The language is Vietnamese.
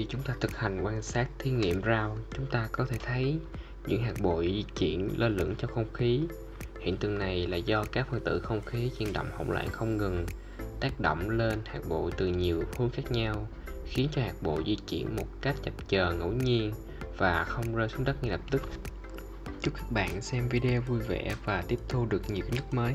Khi chúng ta thực hành quan sát thí nghiệm rao, chúng ta có thể thấy những hạt bụi di chuyển lơ lửng trong không khí. Hiện tượng này là do các phân tử không khí chuyển động hỗn loạn không ngừng, tác động lên hạt bụi từ nhiều hướng khác nhau, khiến cho hạt bụi di chuyển một cách chập chờn ngẫu nhiên và không rơi xuống đất ngay lập tức. Chúc các bạn xem video vui vẻ và tiếp thu được nhiều kiến thức mới.